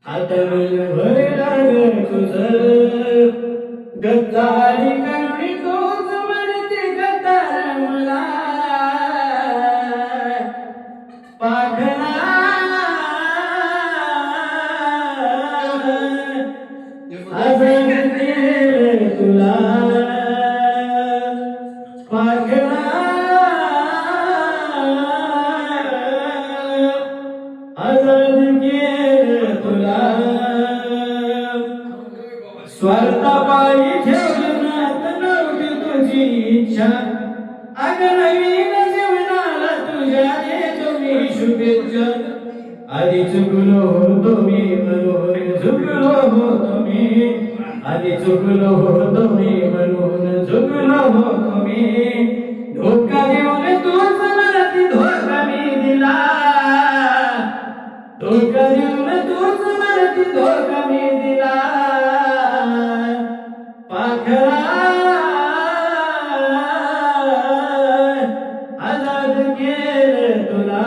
आता भरला ग तुझं गद्दारी करुणी तूच म्हणते गद्दार मला पाखरा आजाद केलं तुला पाखरा आजाद केलं तुला स्वार्थापायी ठेवलं नात नव्हती तुझी इच्छा अग नवीन जीवनाला तुझ्या देतो मी शुभेच्छा आधी चुकलो होतो मी म्हणून झुकलो होतो मी आधी चुकलो होतो मी म्हणून झुकलो होतो मी धोका देऊन तूच मला ती धोका मी दिला धोका देऊन तूच मला ती धोका मी दिला पाखरा आजाद केलं तुला